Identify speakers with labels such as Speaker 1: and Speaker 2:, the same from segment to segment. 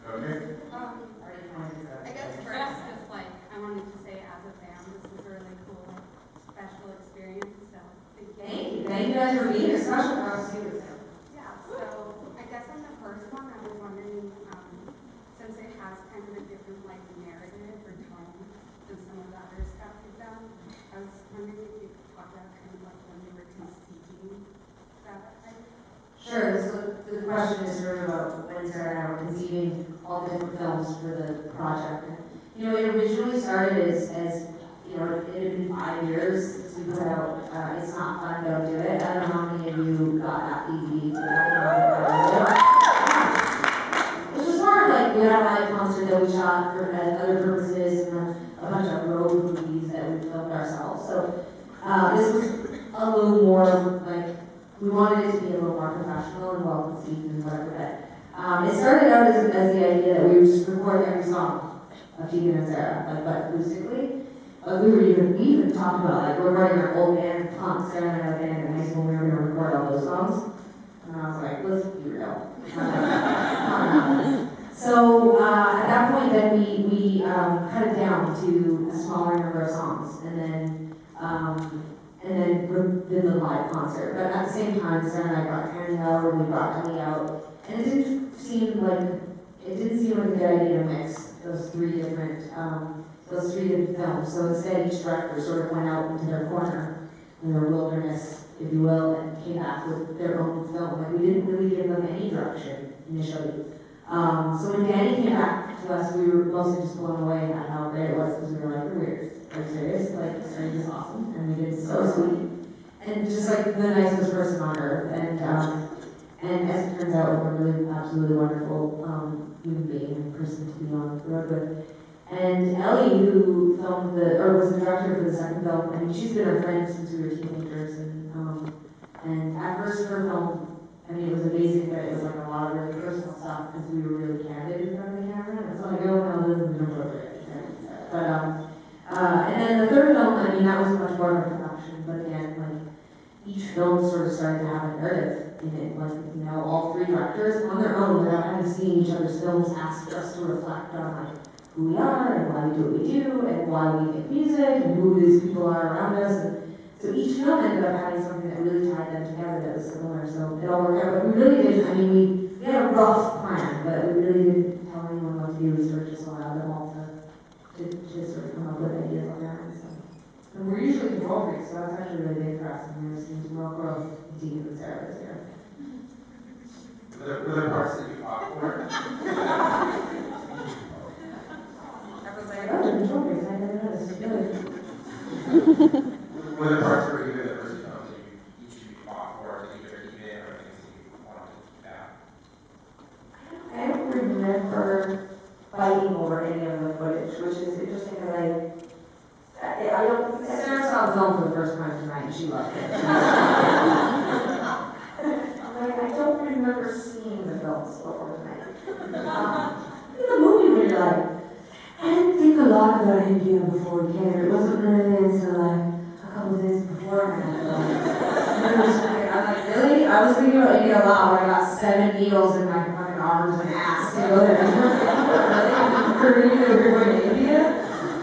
Speaker 1: Okay.
Speaker 2: I guess first, just like I wanted to say, as a fan, this was a really cool, like, special experience. So
Speaker 3: Thank you. Thank you guys for being here. Special for us too.
Speaker 2: yeah. So I guess on the first one, I was wondering, since it has kind of a different like narrative or tone than some of the other stuff you've done, I was wondering if you could talk about kind of like when you were conceiving that idea.
Speaker 3: Sure. So the question is sort of about when we started out conceiving all the different films for the project. And, you know, it originally started as you know, it had been 5 years since we put out It's Not Fun, Don't Do It. I don't know how many of you got that DVD to which was more like we had a live concert that we shot for other purposes and then a bunch of road movies that we filmed ourselves. So this was a little more like, we wanted it to be a little more professional and well conceived and whatever. But it started out as the idea that we would just record every song of Tegan Sara, like, but acoustically. Like we even talked about like recording our old band, Punk. Sarah and I had a band in high school. We were going to record all those songs, and I was like, let's be real. So at that point, then we cut it down to a smaller number of songs, and then did the live concert. But at the same time, Sarah and I brought Tammy out, and we brought Ellie out, and it didn't seem like a good idea to mix those three different films. So instead, each director sort of went out into their corner, in their wilderness, if you will, and came back with their own film. Like, we didn't really give them any direction initially. So when Danny came back to us, we were mostly just blown away at how great it was, because we were like, we're weird. Are you serious? Like, this is awesome. And we did so sweet. And just like the nicest person on earth. And as it turns out, like a really absolutely wonderful human being and person to be on the road with. And Ellie, who was the director for the second film, I mean, she's been our friend since we were teenagers. And at first, her film, I mean, it was amazing, but it was like a lot of really personal stuff because we were really candid in front of the camera. And it's like, oh no, this is inappropriate. But and then the third film, I mean, that was much more of a production. But again, like each film sort of started to have a narrative in it. Like, you know, all three directors on their own, without having seen each other's films, asked us to reflect on like who we are and why we do what we do and why we make music and who these people are around us. And so each film ended up having something that really tied them together that was similar. So it all worked out. But we really didn't, I mean, we had a rough plan, but we really didn't tell anyone what to do. We sort of just allowed them all to sort of come up with ideas on their own. So. And we're usually control freaks, so that's actually really big for us. And we're seeing some real growth in Tegan and Sara this year.
Speaker 1: Were there parts that you fought for?
Speaker 3: I was like, oh, they're control freaks. I never noticed. Really.
Speaker 1: Were there parts where even the first film that each of you fought for to either keep in or things that you wanted to keep out?
Speaker 4: I don't remember fighting over any of the footage, which is interesting because I don't.
Speaker 3: Sarah saw the film for the first time tonight and she loved it.
Speaker 4: I don't remember seeing the films before tonight.
Speaker 3: In the movie where you're like, I didn't think a lot about India before we came. It wasn't really until like a couple of days beforehand. I'm like, really? I was thinking about India a lot when I got 7 needles in my fucking arms and ass to go there. Really? You're going to India?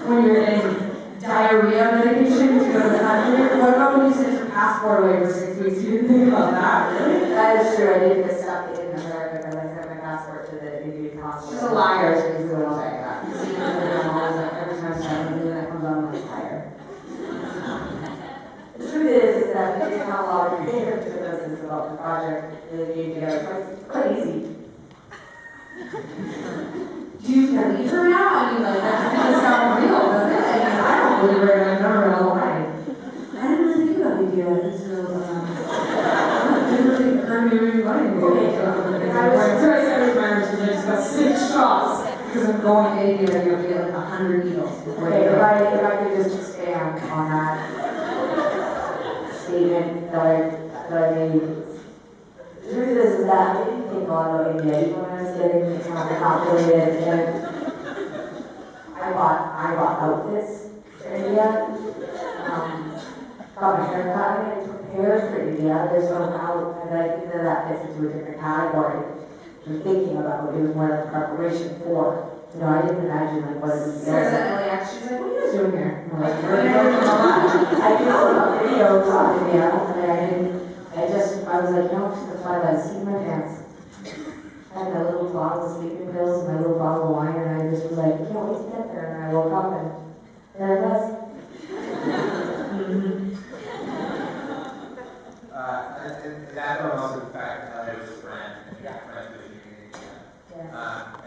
Speaker 3: When you're getting diarrhea medication to go to the country? What about when you sent your passport away for 6 weeks? You didn't think about that, really?
Speaker 4: That is true. I did get stuck in America because I sent my passport to the Indian consulate.
Speaker 3: She's a liar, so you will say that. Every time something that comes on, I'm like, liar.
Speaker 4: The truth is that we didn't have a lot of creative differences about the project really came together. So it's quite easy.
Speaker 3: Do you believe her now? I mean, like, that doesn't sound real, does it? I mean, I don't believe her, and I've known her my whole life. I didn't really think about the idea until, it didn't really occur to me when you wanted to.
Speaker 4: Okay.
Speaker 3: I was trying to say my marriage, I just got 6 shots because I'm going to India, and you'll be like 100 needles.
Speaker 4: Okay, if I could just expand on that statement that I made. The truth is that I didn't think a lot about India, even when I was getting calculated, and I bought outfits for India. Got my hair cut. I'm getting prepared for India. There's no out, and I think that fits into a different category. I'm thinking about. It was more like preparation for. You know, I didn't imagine like what it was.
Speaker 3: Sarah's at LAX, she's like, what are you guys doing here? I'm like,
Speaker 4: I know about video talking to me. I was like, no, that's why I seat in my pants. I had my little bottle of sleeping pills and my little bottle of wine, and I just was like, I can't wait to get there. And I woke up and there it was.
Speaker 1: And that film also, in fact, LA was a friend, and you got friends with you in India.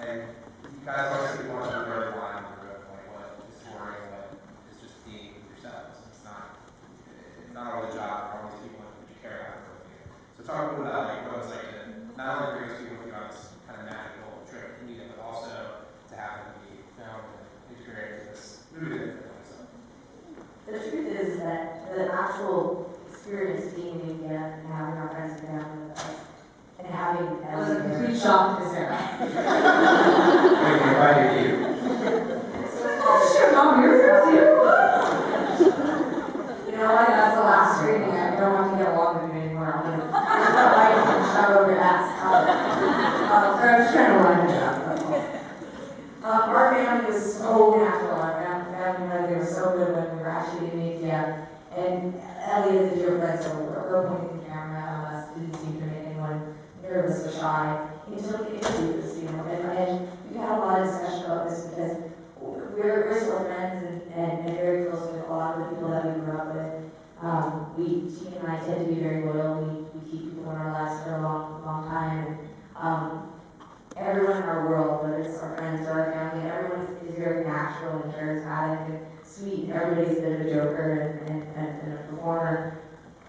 Speaker 1: And you guys also do want to be very blind on the road, like what is touring, what is just being yourselves. It's not all the job, all these people that you care about with you. So talk a little about like what it's like to not only bring those people with you on this kind of magical trip to India, but also to have them be filmed and integrated into this movie that you're doing.
Speaker 4: The truth is that the actual experience being in India and having our friends and family with us and having
Speaker 3: It was a complete shock to Sarah.
Speaker 1: Wait, they invited you?
Speaker 3: Oh shit, Mom, you're here too?
Speaker 4: You know what? That's the last screening. I don't have to get along with you anymore. I'm gonna shove over your ass. I'm just trying to line it up. That's all. Our family was so natural. Our family friendly was so good when we were actually in India. And Ellie is a dear friend, so her pointing the camera at us didn't seem to make anyone nervous or shy until we introduced us, you know. And we've had a lot of discussion about this because we're still friends and very close with a lot of the people that we grew up with. Tegan and I tend to be very loyal. We keep people in our lives for a long time. Everyone in our world, whether it's our friends or our family, everyone is very natural and charismatic and sweet. Everybody's a bit of a joker and a performer.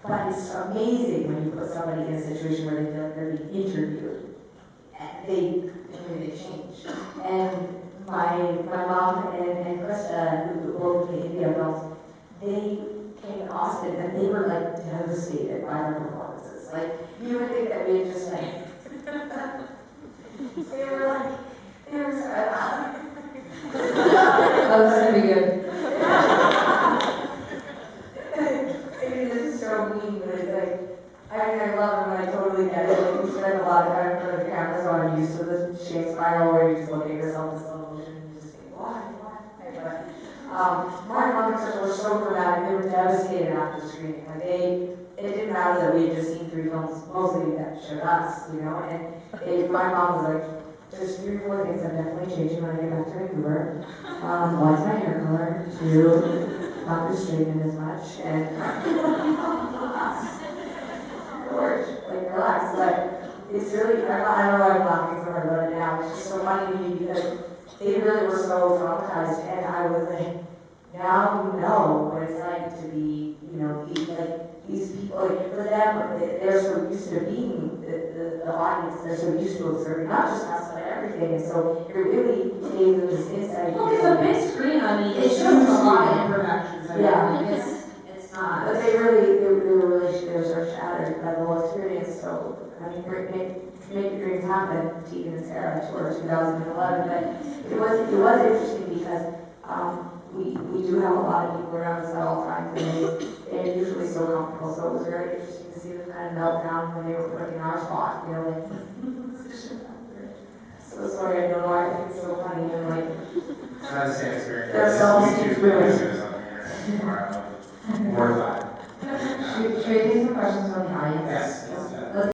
Speaker 4: But it's amazing when you put somebody in a situation where they feel like they're being interviewed. They change. And my mom and Krista, who both made India films, they came to Austin and they were like devastated by their performances. Like you would think that we had just like they were
Speaker 3: Oh, this is gonna be good.
Speaker 4: I mean, this is so mean, but it's like, I love it when I totally get it. Like, we spend a lot of time in front of the camera, so I'm used to the shame spiral where you just look at yourself in slow motion and you just think, why? But, my mom and sister were so dramatic, they were devastated after the screening. Like, it didn't matter that we had just seen 3 films, mostly that showed us, you know, and my mom was like, there's 3 or 4 things I'm definitely changing when I get back to Vancouver. One's my hair color, 2, not be straightened as much, and George, like relax. But it's really, I don't know why I'm laughing so hard about it now. It's just so funny to me because they really were so traumatized, and I was like, now you know what it's like to be, you know, these people, like for them, they're so used to being the audience, they're so used to observing, not just us, but everything, and so it really gave them this insight.
Speaker 3: Well, it's a big screen, I mean, it shows a lot of imperfections. I mean, like, it's not.
Speaker 4: But they were really, they were sort of shattered by the whole experience, so, I mean, make your dreams happen, Tegan and Sara, tour 2011, but it was interesting because, we do have a lot of people around us at all times, and they're usually so comfortable, so it was very interesting to see them kind of melt down when they were put in our spot, you know, like, so sorry, I don't know why I think it's so funny, and like,
Speaker 1: It's not the same experience.
Speaker 4: their self-seems ruined.